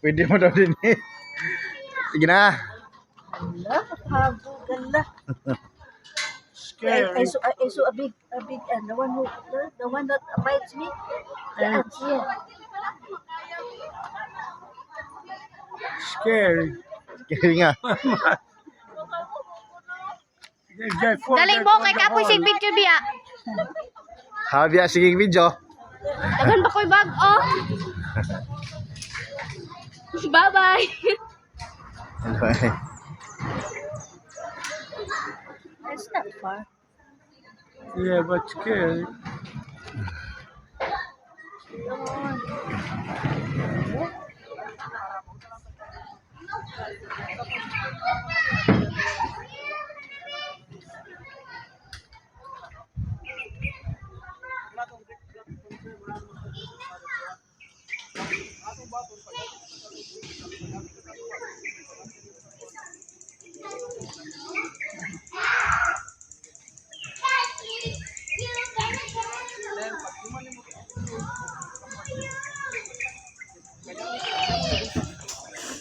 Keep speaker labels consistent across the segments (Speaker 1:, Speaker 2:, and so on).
Speaker 1: Pwede mo daw din eh. Sige na.
Speaker 2: Ala, habugan na.
Speaker 3: Scary.
Speaker 2: I saw a big, and the one that bites me. The ants, yeah.
Speaker 3: Scary.
Speaker 1: Kaya nga.
Speaker 4: Daling mo kay kapoy sig video dia.
Speaker 1: Habya, sige video.
Speaker 4: Dagan ba ko'y bag oh. Bye-bye.
Speaker 2: It's not far.
Speaker 3: Yeah, but scary.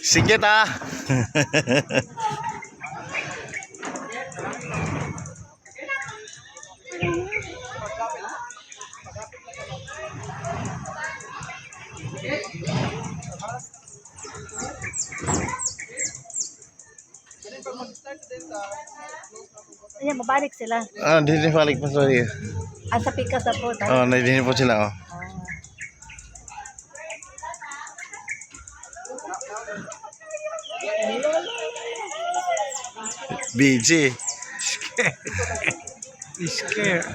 Speaker 1: Sige ta.
Speaker 2: Ayan, mabalik sila.
Speaker 1: Ah, hindi balik pa sorry.
Speaker 2: Sa pika sa po.
Speaker 1: Oh, nandito po sila oh. BG.
Speaker 3: He's scared.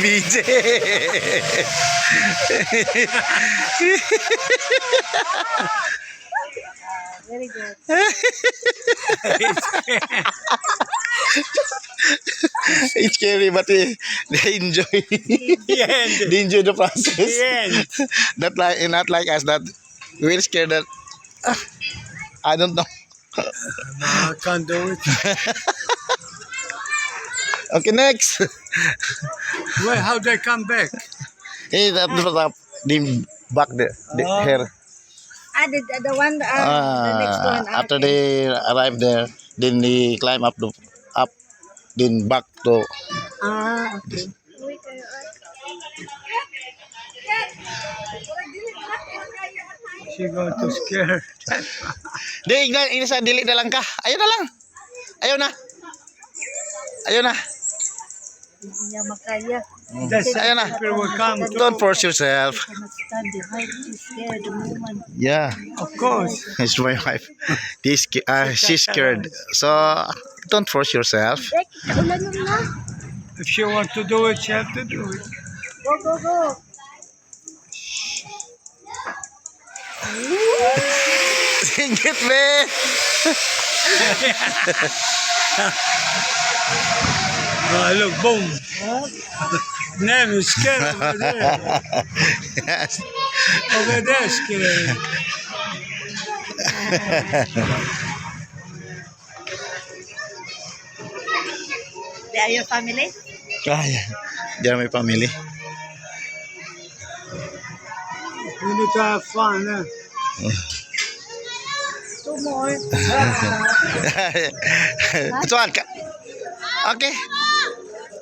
Speaker 1: BJ.
Speaker 2: Very good.
Speaker 1: It's scary, but they enjoy.
Speaker 3: Yeah,
Speaker 1: They enjoy the process.
Speaker 3: yeah.
Speaker 1: Not like us that we're scared that I don't know.
Speaker 3: No, I can't do it.
Speaker 1: Okay, next.
Speaker 3: Well, how they come back?
Speaker 1: Hey, that was up. The back there, the
Speaker 3: Oh.
Speaker 1: hair.
Speaker 2: The one, the next one.
Speaker 1: After they arrive there, then they climb up then back to.
Speaker 2: Okay.
Speaker 3: She going to scare.
Speaker 1: Di, ini sa dili na lang ka. Ayun na lang. Ayun na. Ayun na.
Speaker 2: Hindi niya makaya.
Speaker 3: That's
Speaker 1: Ayun na.
Speaker 3: people will come.
Speaker 1: Don't force yourself.
Speaker 2: Cannot stand behind. She's scared the moment.
Speaker 1: Yeah,
Speaker 3: Of course.
Speaker 1: it's my wife. She's scared. So don't force yourself.
Speaker 2: Ulan na.
Speaker 3: If she want to do it, she have to do it.
Speaker 2: Go, go, go.
Speaker 1: Singit be.
Speaker 3: Oh, look, boom. Name is scared over there.
Speaker 1: Yes.
Speaker 3: Over there, scared.
Speaker 2: They are your family?
Speaker 1: Yeah. Diyan may family.
Speaker 3: We need to have fun, eh?
Speaker 2: Two more.
Speaker 1: Ito ka. Okay.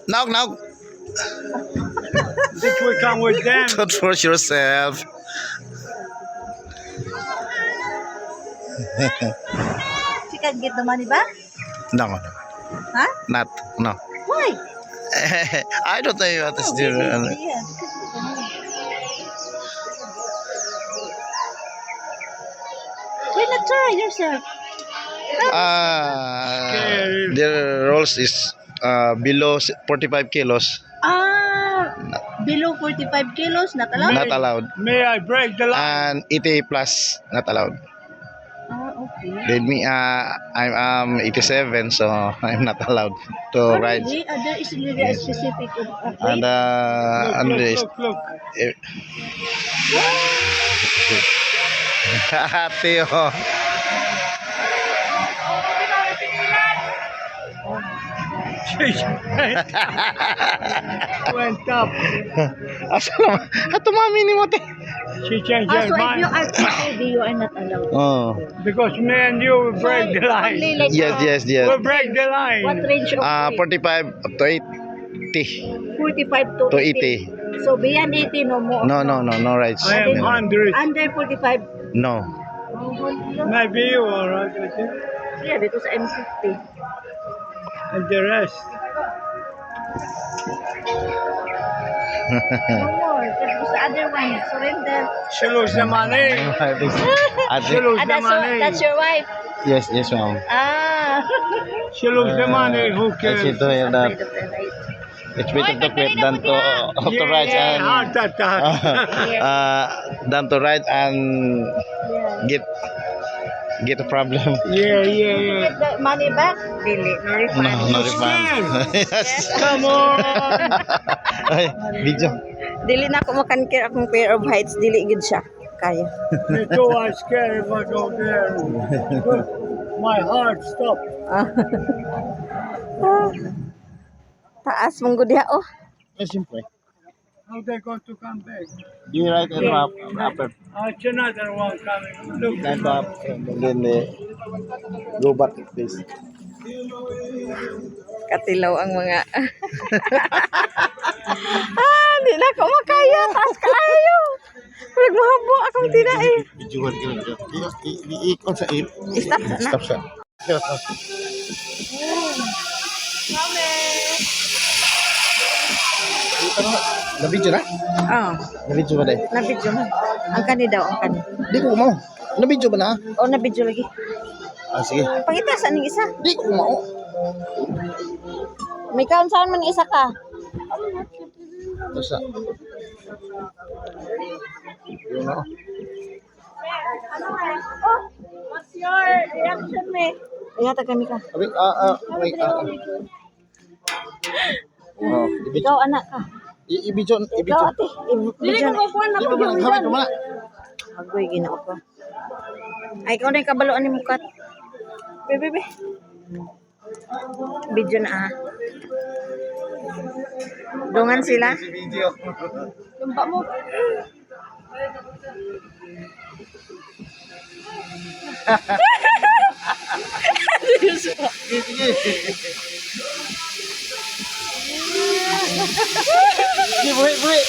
Speaker 1: Now.
Speaker 3: Think we come with them?
Speaker 1: Don't force yourself.
Speaker 2: She can get the money back?
Speaker 1: No.
Speaker 2: Huh?
Speaker 1: Not. No.
Speaker 2: Why?
Speaker 1: I don't know what is there.
Speaker 2: Yeah. Why not try yourself?
Speaker 1: Their rolls is below 45 kilos.
Speaker 2: Below 45 kilos, not allowed?
Speaker 1: Not allowed.
Speaker 3: May I break the line?
Speaker 1: And 80 plus not allowed.
Speaker 2: Okay.
Speaker 1: Then me, I'm 87, so I'm not allowed to ride.
Speaker 2: Really? There is really a specific
Speaker 1: And ano this?
Speaker 3: Look.
Speaker 1: Ate, oh.
Speaker 3: Went up.
Speaker 1: Asa naman? Ato mami ni mo te.
Speaker 3: She changed her
Speaker 2: So if you
Speaker 3: mind.
Speaker 2: are KKB, you are not allowed.
Speaker 1: Oh.
Speaker 3: Because me and you will break the line.
Speaker 2: Only like
Speaker 1: Yes.
Speaker 3: We'll break the
Speaker 2: what
Speaker 3: line.
Speaker 2: range of weight?
Speaker 1: 45 up to 80.
Speaker 2: 45 to
Speaker 1: To
Speaker 2: 80. So beyond 80, no more.
Speaker 1: No rights.
Speaker 3: I am 100.
Speaker 2: Under 45.
Speaker 1: No.
Speaker 3: Maybe you are right. I think.
Speaker 2: Yeah, because I'm 50.
Speaker 3: And the rest.
Speaker 2: No more. Just the other one. Surrender.
Speaker 3: She lose the money. She lose the money.
Speaker 2: That's your wife.
Speaker 1: Yes, ma'am.
Speaker 2: Ah.
Speaker 3: She lose the money. Who
Speaker 1: I see
Speaker 3: cares?
Speaker 1: to hear that it's better to quit than to ride and
Speaker 3: heart attack.
Speaker 1: than to ride and get a problem.
Speaker 3: Yeah.
Speaker 2: Get the money back? Really? No refund?
Speaker 1: No refund. Yes.
Speaker 3: Come on.
Speaker 1: Ay, video.
Speaker 2: Dili na ako makankir akong pair of heights. Dili gid siya. Kaya.
Speaker 3: Me too, I'm scared if I go there. My heart stopped.
Speaker 2: Taas mong gudya oh.
Speaker 1: Simple.
Speaker 3: How they going to come back?
Speaker 1: You ride and upper.
Speaker 3: It's another one coming. Look.
Speaker 1: Stand up and then go back like this.
Speaker 2: Katilaw ang mga di na ako makaya. Taas kayo. Nagmahabo akong tinai.
Speaker 1: Videoan ka lang. Iikot sa ip.
Speaker 2: Stop na.
Speaker 1: Stop siya. Na-video na?
Speaker 2: Oh,
Speaker 1: Na-video ba dahil?
Speaker 2: na-video mo. Ang kani daw, ang kani.
Speaker 1: Di ko umao. Na-video ba na?
Speaker 2: Oh, na-video lagi.
Speaker 1: Ah, sige.
Speaker 2: Pangitasan ng isa.
Speaker 1: Di ko umao.
Speaker 2: May kaunsahan man isa ka.
Speaker 1: Ito siya. Yun na.
Speaker 2: Oh, what's your reaction, me? Ayan, kami ka.
Speaker 1: Wait, wait, Oh, i-video.
Speaker 2: Ikaw, anak ka.
Speaker 1: I-video.
Speaker 2: Ikaw, ate. Dili ko mapuan na ko.
Speaker 1: Hawit mo na.
Speaker 2: Agoy, ginao ko. Ay, ikaw na yung kabaluan ni Mukat. Bebe. Video na ah. Dungan sila.
Speaker 1: Video.
Speaker 2: Lumba mo.
Speaker 1: Sige, buhi.